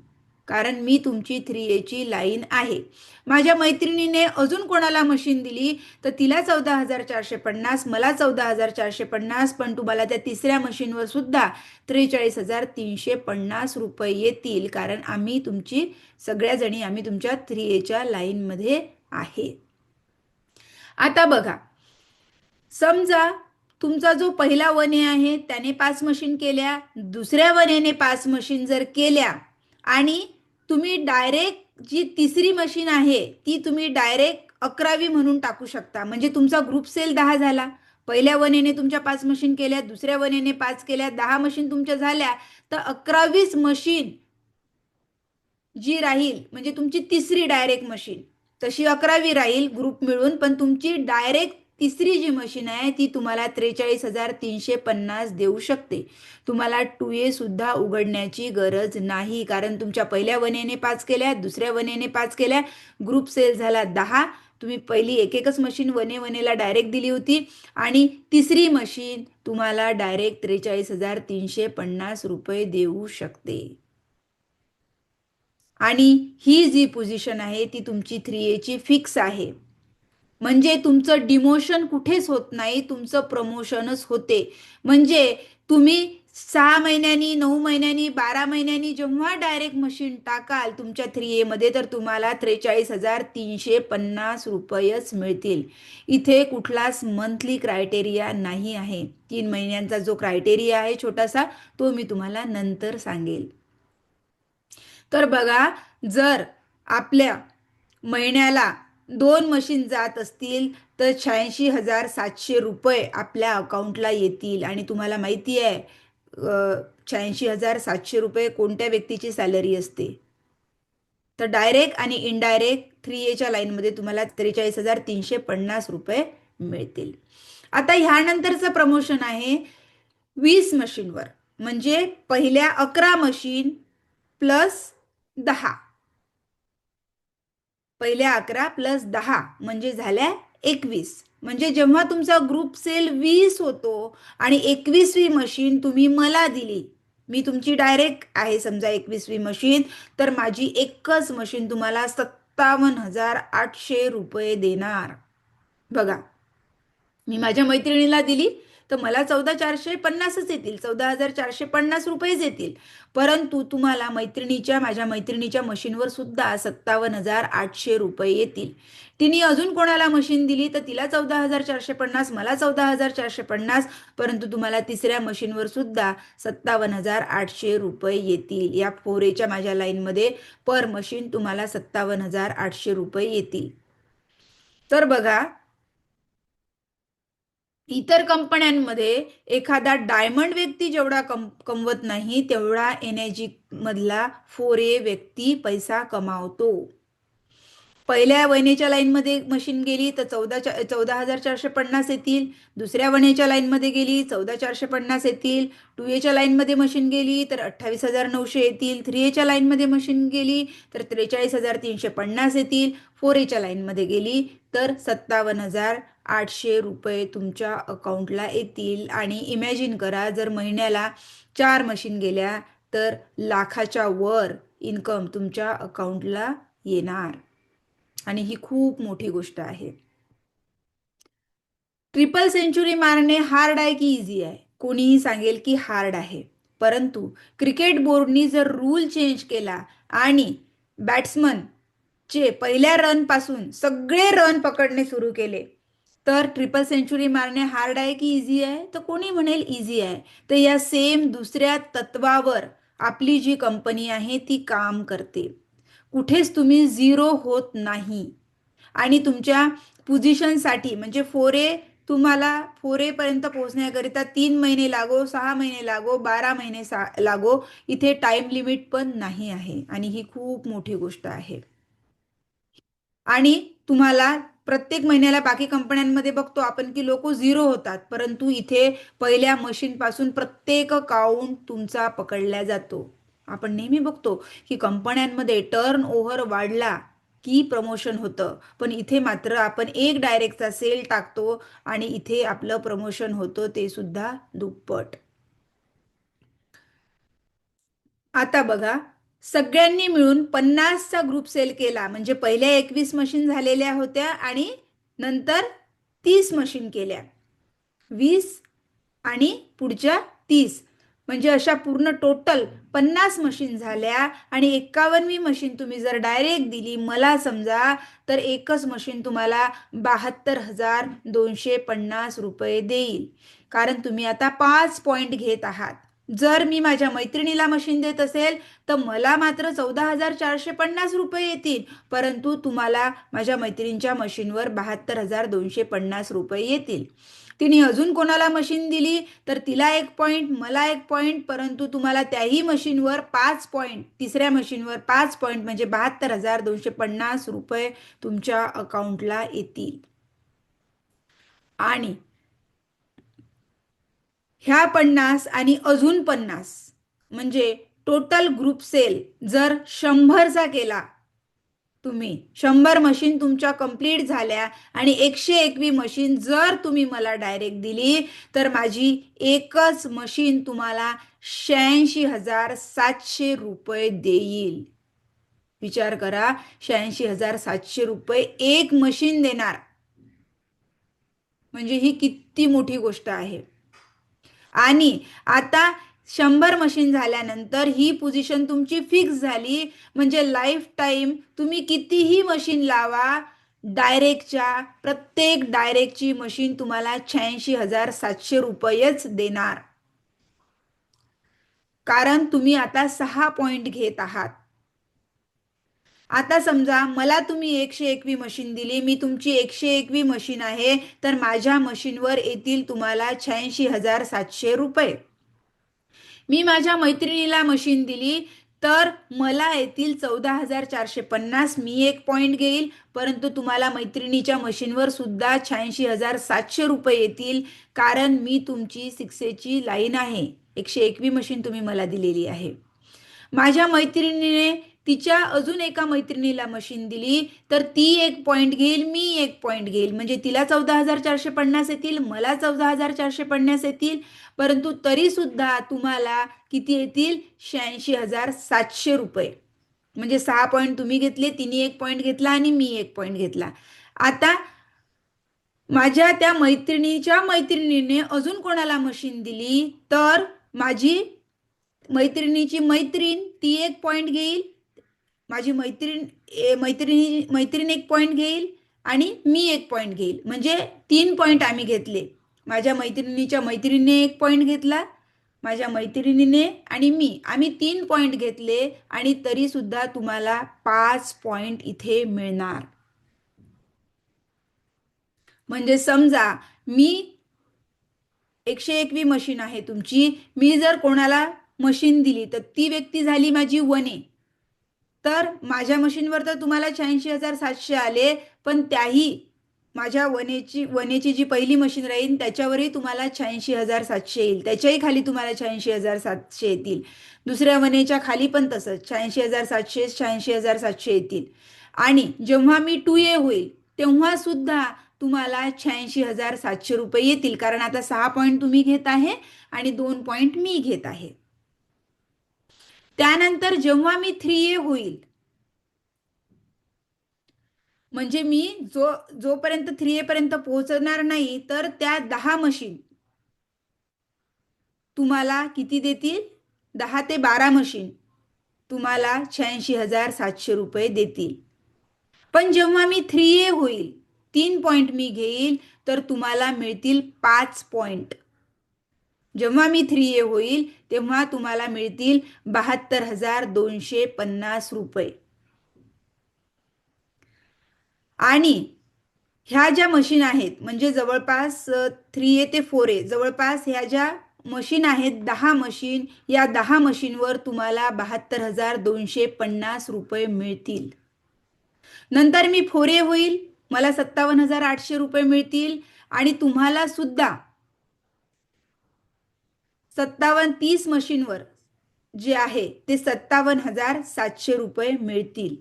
कारण मी तुमची 3Aची लाईन आहे. माझ्या मैत्रिणीने अजून कोणाला मशीन दिली तर तिला 14,450, मला 14,450, पण तुम्हाला त्या तिसऱ्या मशीनवर सुद्धा 43,350 रुपये येतील, कारण आम्ही तुमची सगळ्याजणी आम्ही तुमच्या 3Aच्या लाईनमध्ये आहे. आता बघा, समजा तुमचा जो पहिला वने आहे त्याने 5 मशीन केल्या, दुसऱ्या वनेने 5 मशीन जर केल्या आणि तुम्ही डायरेक्ट जी तिसरी मशीन आहे ती तुम्ही डायरेक्ट 11वी म्हणून टाकू शकता, म्हणजे तुमचा ग्रुप सेल 10 झाला. पहिल्या वनेने तुमच्या 5 मशीन केल्या, दुसऱ्या वनेने 5 केल्या, 10 मशीन तुमच्या झाल्या, तर 11वीच मशीन जी राहील म्हणजे तुमची तिसरी डायरेक्ट मशीन, तशी 11वी राहील ग्रुप मिळून, पण तुमची डायरेक्ट तिसरी जी मशीन आहे ती तुम्हाला 43,350 देऊ शकते. तुम्हाला 2A सुद्धा उघडण्याची गरज नाही, कारण तुमच्या पहिल्या वनेने 5 केल्या, दुसऱ्या वनेने 5 केल्या, ग्रुप सेल झाला 10. तुम्ही पहिली एक मशीन वनेला डायरेक्ट दिली होती आणि तिसरी मशीन तुम्हाला डायरेक्ट 43,350 रुपये देऊ शकते. आणि ही जी पोझिशन आहे ती तुमची 3Aची फिक्स आहे, म्हणजे तुमचं डिमोशन कुठेच होत नाही, तुमचं प्रमोशनच होते. म्हणजे तुम्ही 6 महिन्यांनी, 9 महिन्यांनी, 12 महिन्यांनी जेव्हा डायरेक्ट मशीन टाकाल तुमच्या 3A मध्ये तर तुम्हाला 43,350 रुपयेच मिळतील. इथे कुठलाच मंथली क्रायटेरिया नाही आहे. 3 महिन्यांचा जो क्रायटेरिया आहे छोटासा तो मी तुम्हाला नंतर सांगेल. तर बघा, जर आपल्या महिन्याला 2 मशीन जात असतील तर 86,700 रुपये आपल्या अकाउंटला येतील. आणि तुम्हाला माहिती आहे 86,700 रुपये कोणत्या व्यक्तीची सॅलरी असते? तर डायरेक्ट आणि इनडायरेक्ट 3Aच्या लाईनमध्ये तुम्हाला 43,350 रुपये मिळतील. आता ह्यानंतरचं प्रमोशन आहे 20 मशीनवर, म्हणजे पहिल्या 11 मशीन प्लस 10. पहिल्या 11 प्लस 10 म्हणजे झाल्या 21. म्हणजे जेव्हा तुमचा ग्रुप सेल 20 होतो आणि 21वी मशीन तुम्ही मला दिली, मी तुमची डायरेक्ट आहे समजा 21वी मशीन, तर माझी एकच मशीन तुम्हाला 57,800 रुपये देणार. बघा, मी माझ्या मैत्रिणीला दिली तर मला 14,450च येतील, 14,450 रुपयेच येतील. परंतु तुम्हाला माझ्या मैत्रिणीच्या मशीनवर सुद्धा 57,800 रुपये येतील. तिने अजून कोणाला मशीन दिली तर तिला 14,450, मला 14,450, परंतु तुम्हाला तिसऱ्या मशीनवर सुद्धा 57,800 रुपये येतील. या 4Aच्या माझ्या लाईनमध्ये पर मशीन तुम्हाला 57,800 रुपये येतील. तर बघा, इतर कंपन्यांमध्ये एखादा डायमंड व्यक्ती जेवढा कमवत नाही तेवढा एनर्जी मधला 4A व्यक्ती पैसा कमावतो. पहिल्या वहिनीच्या लाईनमध्ये मशीन गेली तर 14,450 येतील. दुसऱ्या वहिनीच्या लाईनमध्ये गेली 14,450 येतील. 2Aच्या लाईनमध्ये मशीन गेली तर 28,900 येतील. 3Aच्या लाईनमध्ये मशीन गेली तर 43,350 येतील. 4Aच्या लाईनमध्ये गेली तर 57,800 रुपये तुमच्या अकाउंटला येतील. आणि इमॅजिन करा, जर महिन्याला 4 मशीन गेल्या तर लाखाच्या वर इन्कम तुमच्या अकाउंटला येणार. आणि ही खूप मोठी गोष्ट आहे. ट्रिपल सेंचुरी मारणे हार्ड आहे की इझी आहे? कोणीही सांगेल की हार्ड आहे. परंतु क्रिकेट बोर्डनी जर रूल चेंज केला आणि बॅट्समनचे पहिल्या रन पासून सगळे रन पकडणे सुरू केले तर ट्रिपल सेंचुरी मारणे हार्ड आहे की इझी आहे? तर कोणी म्हणेल इझी आहे. तर या सेम दुसऱ्या तत्वावर आपली जी कंपनी आहे ती काम करते. कुठेच तुम्ही झिरो होत नाही. आणि तुमच्या पोझिशनसाठी म्हणजे 4A, तुम्हाला 4A पर्यंत पोहोचण्याकरिता 3 महिने लागो, 6 महिने लागो, 12 महिने लागो, इथे टाइम लिमिट पण नाही आहे. आणि ही खूप मोठी गोष्ट आहे. आणि तुम्हाला प्रत्येक महिन्याला बाकी कंपन्यांमध्ये बघतो आपण की लोक झिरो होतात, परंतु इथे पहिल्या मशीन पासून प्रत्येक काउंट तुमचा पकडला जातो. आपण नेहमी बघतो की कंपन्यांमध्ये टर्न ओव्हर वाढला की प्रमोशन होतं, पण इथे मात्र आपण एक डायरेक्टचा सेल टाकतो आणि इथे आपलं प्रमोशन होतं ते सुद्धा दुप्पट. आता बघा, सगळ्यांनी मिळून 50चा ग्रुप सेल केला म्हणजे पहिल्या 21 मशीन झालेल्या होत्या आणि नंतर 30 मशीन केल्या, 20 आणि पुढच्या 30, म्हणजे अशा पूर्ण टोटल 50 मशीन झाल्या. आणि 51वी मशीन तुम्ही जर डायरेक्ट दिली मला समजा तर एकच मशीन तुम्हाला 72,250 रुपये देईल. कारण तुम्ही आता 5 पॉइंट घेत आहात. जर मी माझ्या मैत्रिणीला मशीन देत असेल तर मला मात्र 14,450 रुपये येतील, परंतु तुम्हाला माझ्या मैत्रिणीच्या मशीनवर 72,250 रुपये येतील. तिने अजून कोणाला मशीन दिली तर तिला 1 पॉइंट, मला 1 पॉइंट, परंतु तुम्हाला त्याही मशीनवर 5 पॉइंट, तिसऱ्या मशीनवर 5 पॉइंट म्हणजे 72,250 रुपये तुमच्या अकाउंटला येतील. आणि ह्या 50 आणि अजून 50 म्हणजे टोटल ग्रुप सेल जर 100चा केला, तुम्ही 100 मशीन तुमच्या कंप्लीट झाल्या आणि 101वी मशीन जर तुम्ही मला डायरेक्ट दिली तर माझी एकच मशीन तुम्हाला 86,700 रुपये देईल. विचार करा, 86,700 रुपये एक मशीन देणार म्हणजे ही किती मोठी गोष्ट आहे. आणि आता 100 मशीन झाल्यानंतर ही पोझिशन तुमची फिक्स झाली, म्हणजे लाईफ टाईम तुम्ही कितीही मशीन लावा, प्रत्येक डायरेक्टची मशीन तुम्हाला 86,700 रुपयेच देणार. कारण तुम्ही आता 6 पॉइंट घेत आहात. आता समजा मला तुम्ही 101वी मशीन दिली, मी तुमची 101वी मशीन आहे, तर माझ्या मशीनवर येतील तुम्हाला 86,700 रुपये. मी माझ्या मैत्रिणीला मशीन दिली, तर मला येतील 14,450. मी एक पॉइंट घेईल, परंतु तुम्हाला मैत्रिणीच्या मशीनवर सुद्धा 86,700 रुपये येतील, कारण मी तुमची 6Aची लाईन आहे. 101वी मशीन तुम्ही मला दिलेली आहे. माझ्या मैत्रिणीने तिच्या अजून एका मैत्रिणीला मशीन दिली, तर ती एक पॉइंट घेईल, मी एक पॉइंट घेईल, म्हणजे तिला 14,450 येतील, मला 14,450 येतील, परंतु तरी सुद्धा तुम्हाला किती येतील? 86,700 रुपये. म्हणजे 6 पॉइंट तुम्ही घेतले, तिने एक पॉइंट घेतला आणि मी एक पॉइंट घेतला. आता माझ्या त्या मैत्रिणीच्या मैत्रिणीने अजून कोणाला मशीन दिली, तर माझी मैत्रिणीची मैत्रीण ती एक पॉइंट घेईल, माझी मैत्रीण एक पॉइंट घेईल आणि मी एक पॉइंट घेईल, म्हणजे 3 पॉइंट आम्ही घेतले. माझ्या मैत्रिणीच्या मैत्रिणीने एक पॉइंट घेतला, माझ्या मैत्रिणीने आणि आम्ही 3 पॉइंट घेतले, आणि तरी सुद्धा तुम्हाला 5 पॉइंट इथे मिळणार. म्हणजे समजा मी 101वी मशीन आहे तुमची, मी जर कोणाला मशीन दिली तर ती व्यक्ती झाली माझी 1A, तर माझ्या मशीनवर तर तुम्हाला 86,700 आले, पण त्याही माझ्या 1Aची जी पहिली मशीन राहील त्याच्यावरही तुम्हाला 86,700 येईल, त्याच्याही खाली तुम्हाला 86,700 येतील, दुसऱ्या 1Aच्या खाली पण तसंच 86,700 86,700 येतील. आणि जेव्हा मी 2A होईल तेव्हा सुद्धा तुम्हाला 86,700 रुपये येतील, कारण आता 6 पॉइंट तुम्ही घेत आहे आणि 2 पॉइंट मी घेत आहे. त्यानंतर जेव्हा मी 3A होईल, म्हणजे मी जोपर्यंत 3A पर्यंत पोहोचणार नाही, तर त्या 10 मशीन तुम्हाला किती देतील? 10 ते 12 मशीन तुम्हाला 86,700 रुपये देतील. पण जेव्हा मी 3A होईल, 3 पॉइंट मी घेईल, तर तुम्हाला मिळतील 5 पॉइंट. जेव्हा मी 3A होईल तेव्हा तुम्हाला मिळतील 72,250 रुपये. आणि ह्या ज्या मशीन आहेत, म्हणजे जवळपास 3A ते 4A, जवळपास ह्या ज्या मशीन आहेत 10 मशीन, या 10 मशीनवर तुम्हाला 72,250 रुपये मिळतील. नंतर मी 4A होईल, मला 57,800 रुपये मिळतील, आणि तुम्हाला सुद्धा 30 मशीनवर जे आहे ते 57,700 रुपये मिळतील,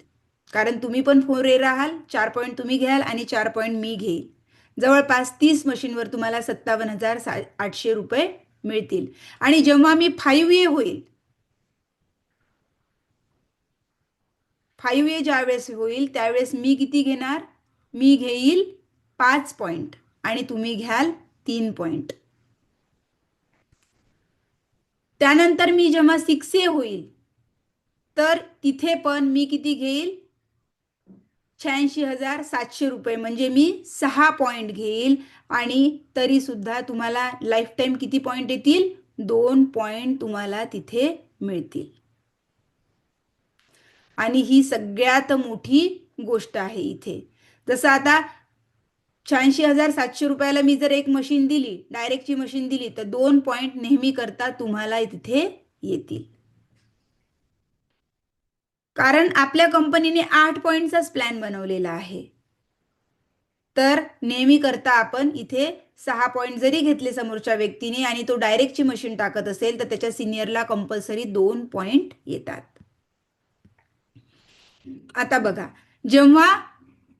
कारण तुम्ही पण 4A राहाल, 4 पॉइंट तुम्ही घ्याल आणि 4 पॉइंट मी घेईल. जवळपास 30 मशीनवर तुम्हाला 57,800 रुपये मिळतील. आणि जेव्हा मी 5A होईल, 5A ज्यावेळेस होईल त्यावेळेस मी किती घेणार? मी घेईल 5 पॉइंट आणि तुम्ही घ्याल 3 पॉइंट. त्यानंतर मी जेव्हा 6A होईल, तर तिथे पण मी किती घेईल? 86,700 रुपये, म्हणजे मी 6 पॉइंट घेईल, आणि तरी सुद्धा तुम्हाला लाईफ टाईम किती पॉइंट येतील? 2 पॉइंट तुम्हाला तिथे मिळतील. आणि ही सगळ्यात मोठी गोष्ट आहे इथे. जसं आता 86,700 रुपयाला मी जर एक मशीन दिली, डायरेक्टची मशीन दिली, तर 2 पॉइंट नेहमी करता तुम्हाला तिथे येतील, कारण आपल्या कंपनीने 8 पॉइंटचाच प्लॅन बनवलेला आहे. तर नेहमी करता आपण इथे 6 पॉइंट जरी घेतले समोरच्या व्यक्तीने आणि तो डायरेक्टची मशीन टाकत असेल, तर त्याच्या सिनियरला कंपल्सरी 2 पॉइंट येतात. आता बघा, जेव्हा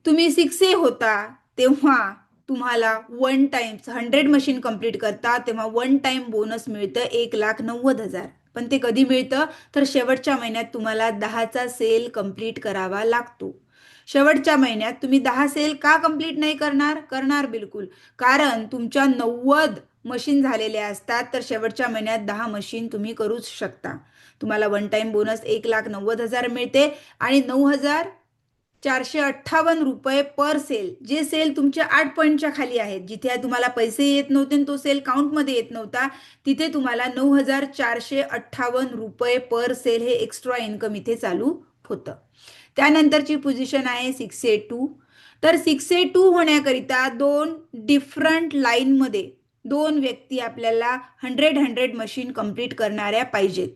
तुम्ही 6A होता तेव्हा तुम्हाला 1 टाइम 100 मशीन कंप्लीट करता तेव्हा 1 टाइम बोनस मिळतं 1,90,000. पण ते कधी मिळतं? तर शेवटच्या महिन्यात तुम्हाला 10चा सेल कंप्लीट करावा लागतो. शेवटच्या महिन्यात तुम्ही 10 सेल का कंप्लीट नाही करणार? करणार बिलकुल, कारण तुमच्या 90 मशीन झालेल्या असतात तर शेवटच्या महिन्यात 10 मशीन तुम्ही करूच शकता. तुम्हाला वन टाइम बोनस 1,90,000 मिळते आणि 9,458 पर सेल. जे सेल तुमच्या 8 पॉईंटच्या खाली आहेत, जिथे तुम्हाला पैसे येत नव्हते आणि तो सेल काउंटमध्ये येत नव्हता, तिथे तुम्हाला 9,458 पर सेल हे एक्स्ट्रा इन्कम इथे चालू होतं. त्यानंतरची पोझिशन आहे 6A2. तर 6A2 होण्याकरिता दोन डिफरंट लाईनमध्ये दोन व्यक्ती आपल्याला 100 मशीन कंप्लीट करणाऱ्या पाहिजेत.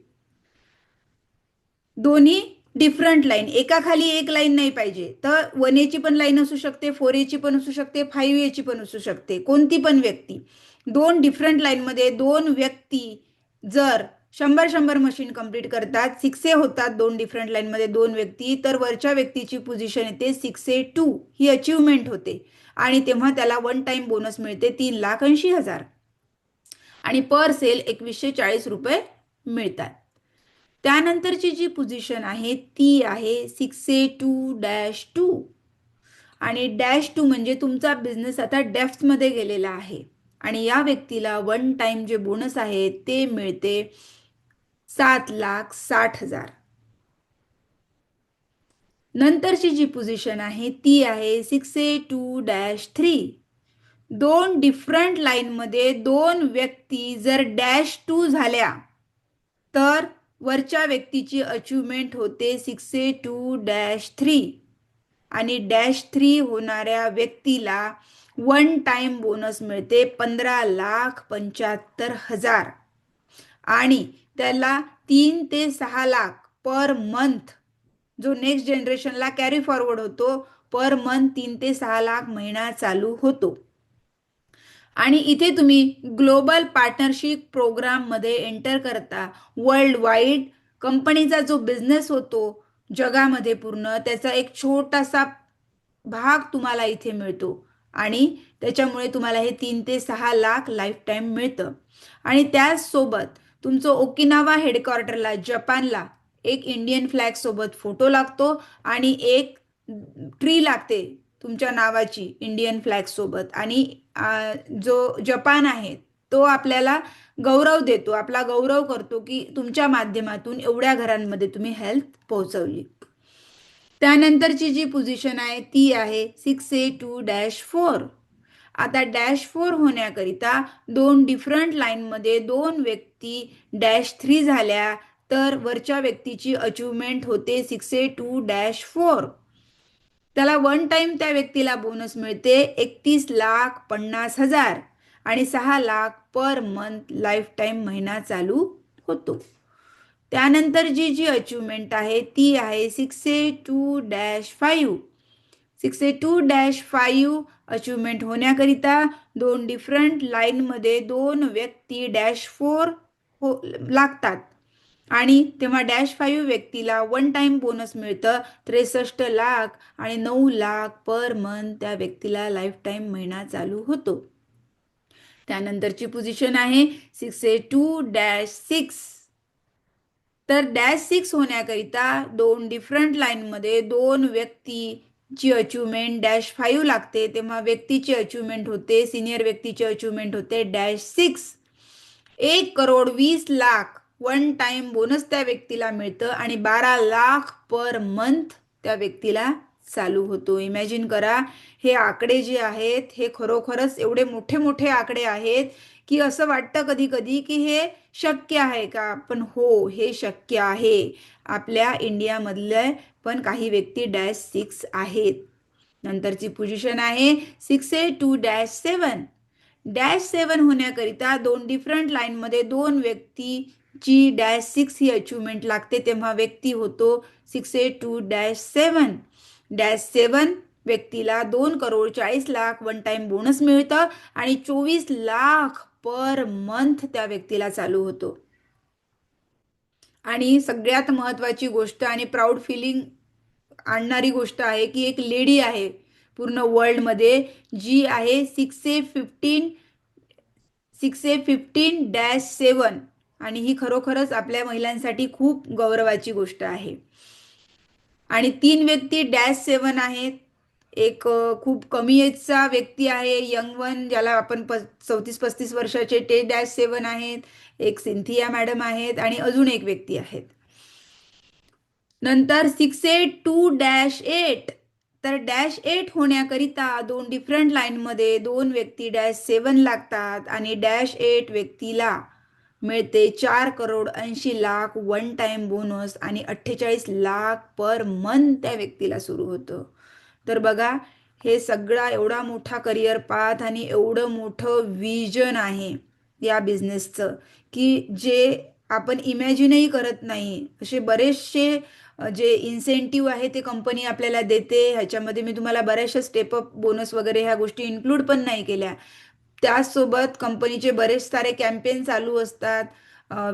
दोन्ही डिफरंट लाईन, एका खाली एक लाईन नाही पाहिजे. तर 1A ची पण लाईन असू शकते, 4A ची पण असू शकते, 5A ची पण असू शकते, कोणती पण व्यक्ती. दोन डिफरंट लाईनमध्ये दोन व्यक्ती जर 100 मशीन कंप्लीट करतात, 6A होतात दोन डिफरंट लाईनमध्ये दोन व्यक्ती, तर वरच्या व्यक्तीची पोझिशन येते 6A2 ही अचिव्हमेंट होते आणि तेव्हा त्याला वन टाइम बोनस मिळते 3,80,000 आणि पर सेल 2,140 रुपये मिळतात. त्यानंतरची जी पोझिशन आहे ती आहे 6A2-2 आणि -2 म्हणजे तुमचा बिझनेस आता डेफ्थमध्ये गेलेला आहे आणि या व्यक्तीला वन टाइम जे बोनस आहे ते मिळते 7,60,000. नंतरची जी पोझिशन आहे ती आहे 6A2-3. दोन डिफरंट लाईनमध्ये दोन व्यक्ती जर -2 झाल्या तर वरच्या व्यक्तीची अचिव्हमेंट होते 6A2-3 आणि -3 होणाऱ्या व्यक्तीला वन टाइम बोनस मिळते 15,75,000 आणि त्याला 3 ते 6 लाख पर मंथ जो नेक्स्ट जनरेशनला कॅरी फॉरवर्ड होतो. पर मंथ 3 ते 6 लाख महिना चालू होतो. आणि इथे तुम्ही ग्लोबल पार्टनरशिप प्रोग्राममध्ये एंटर करता. वर्ल्ड वाईड कंपनीचा जो बिझनेस होतो जगामध्ये पूर्ण, त्याचा एक छोटासा भाग तुम्हाला इथे मिळतो आणि त्याच्यामुळे तुम्हाला हे 3 ते 6 लाख लाईफ टाईम मिळतं. आणि त्याचसोबत तुमचं ओकिनावा हेडक्वार्टरला जपानला एक इंडियन फ्लॅग सोबत फोटो लागतो आणि एक ट्री लागते तुमच्या नावाची इंडियन फ्लॅग सोबत. आणि जो जपान आहे तो आपल्याला गौरव देतो, आपला गौरव करतो की तुमच्या माध्यमातून एवढ्या घरांमध्ये तुम्ही हेल्थ पोहोचवली. त्यानंतरची जी पोझिशन आहे ती आहे 6A2-4. आता -4 होण्याकरिता दोन डिफरंट लाईनमध्ये दोन व्यक्ती -3 झाल्या तर वरच्या व्यक्तीची अचिव्हमेंट होते 6A2-4. त्याला वन टाइम त्या व्यक्तीला बोनस मिळते 31,50,000 आणि 6 lakh per month life time महिना चालू होतो. त्यानंतर जी अचिव्हमेंट आहे ती आहे 6A2-5. 6A2-5 अचिव्हमेंट होण्याकरिता दोन डिफरंट लाईनमध्ये दोन व्यक्ती -4 लागतात आणि तेव्हा -5 व्यक्तीला वन टाइम बोनस मिळतं 63 लाख आणि 9 लाख पर मंथ त्या व्यक्तीला लाईफ टाइम महिना चालू होतो. त्यानंतरची पोझिशन आहे 6A2-6. तर -6 होण्याकरिता दोन डिफरंट लाईनमध्ये दोन व्यक्तीची अचिव्हमेंट -5 लागते, तेव्हा व्यक्तीची अचिव्हमेंट होते, सिनियर व्यक्तीची अचिव्हमेंट होते -6. 1,20,00,000 वन टाइम बोनस त्या व्यक्तीला मिळतं आणि 12 लाख पर मंथ त्या व्यक्तीला चालू होतो. इमॅजिन करा, हे आकडे जे आहेत हे खरोखरच एवढे मोठे मोठे आकडे आहेत की असं वाटतं कधी कधी की हे शक्य आहे का. पण हो, हे शक्य आहे. आपल्या इंडियामधले पण काही व्यक्ती -6 आहेत. नंतरची पोझिशन आहे 6A2-7. -7 होण्याकरिता दोन डिफरंट लाईनमध्ये दोन व्यक्तीची -6 ही अचिव्हमेंट लागते, तेव्हा व्यक्ती होतो 6A2-7. -7 व्यक्तीला 2,40,00,000 वन टाइम बोनस मिळतं आणि 24 लाख पर मंथ त्या व्यक्तीला चालू होतो. आणि सगळ्यात महत्त्वाची गोष्ट आणि प्राऊड फिलिंग आणणारी गोष्ट आहे की एक लेडी आहे पूर्ण वर्ल्डमध्ये जी आहे 6A15-7 आणि ही खरोखरच आपल्या महिलांसाठी खूप गौरवाची गोष्ट आहे. आणि 3 व्यक्ती -7 आहेत एक खूप कमी एजचा व्यक्ती आहे, यंग वन, ज्याला आपण 34-35 वर्षाचे, ते -7 आहेत. एक सिंथिया मॅडम आहेत आणि अजून एक व्यक्ती आहेत. नंतर 682-8. तर -8 होण्याकरिता दोन डिफरंट लाईनमध्ये दोन व्यक्ती -7 लागतात आणि -8 व्यक्तीला मिळते 4,80,00,000 वन टाइम बोनस आणि 48 लाख पर मंथ त्या व्यक्तीला सुरू होतं. तर बघा, हे सगळा एवढा मोठा करिअर पाथ आणि एवढं मोठं विजन आहे या बिझनेसचं, की जे आपण इमॅजिनही करत नाही. असे बरेचसे जे इन्सेंटिव्ह आहे ते कंपनी आपल्याला देते. ह्याच्यामध्ये मी तुम्हाला बऱ्याचशा स्टेप अप बोनस वगैरे ह्या गोष्टी इन्क्लूड पण नाही केल्या. त्याचसोबत कंपनीचे बरेच सारे कॅम्पेन चालू असतात.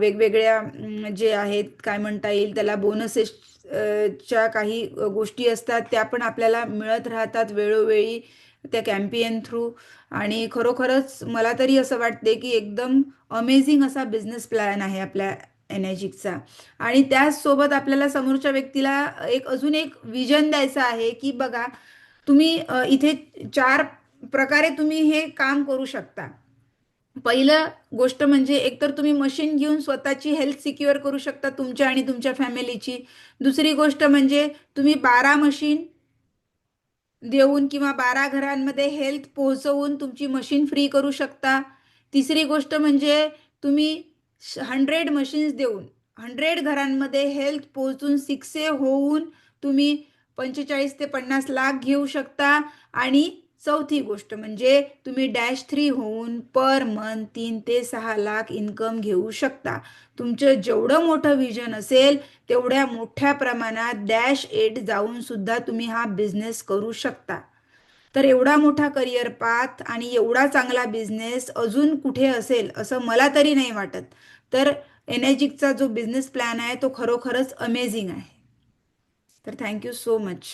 वेगवेगळ्या जे आहेत, काय म्हणता येईल त्याला, बोनसेस च्या काही गोष्टी असतात, त्या पण आपल्याला मिळत राहतात वेळोवेळी त्या कॅम्पेन थ्रू. आणि खरोखरच मला तरी असं वाटते की एकदम अमेझिंग असा बिझनेस प्लॅन आहे आपल्या एनर्जिकचा. आणि त्याचसोबत आपल्याला समोरच्या व्यक्तीला अजून एक विजन द्यायचं आहे की बघा, तुम्ही इथे 4 प्रकारे तुम्ही हे काम करू शकता. पहिलं गोष्ट म्हणजे एकतर तुम्ही मशीन घेऊन स्वतःची हेल्थ सिक्युअर करू शकता, तुमच्या आणि तुमच्या फॅमिलीची. दुसरी गोष्ट म्हणजे तुम्ही 12 मशीन देऊन किंवा 12 घरांमध्ये हेल्थ पोहोचवून तुमची मशीन फ्री करू शकता. तिसरी गोष्ट म्हणजे तुम्ही 100 मशीन्स देऊन 100 घरांमध्ये हेल्थ पोहोचून 6A होऊन तुम्ही 45 ते 50 लाख घेऊ शकता. आणि चौथी गोष्ट म्हणजे तुम्ही -3 होऊन पर मंथ 3 ते 6 लाख इन्कम घेऊ शकता. तुमचं जेवढं मोठं विजन असेल तेवढ्या मोठ्या प्रमाणात -8 जाऊन सुद्धा तुम्ही हा बिझनेस करू शकता. तर एवढा मोठा करिअर पाथ आणि एवढा चांगला बिझनेस अजून कुठे असेल असं मला तरी नाही वाटत. तर एनर्जिकचा जो बिझनेस प्लॅन आहे तो खरोखरच अमेझिंग आहे. तर थँक्यू सो मच.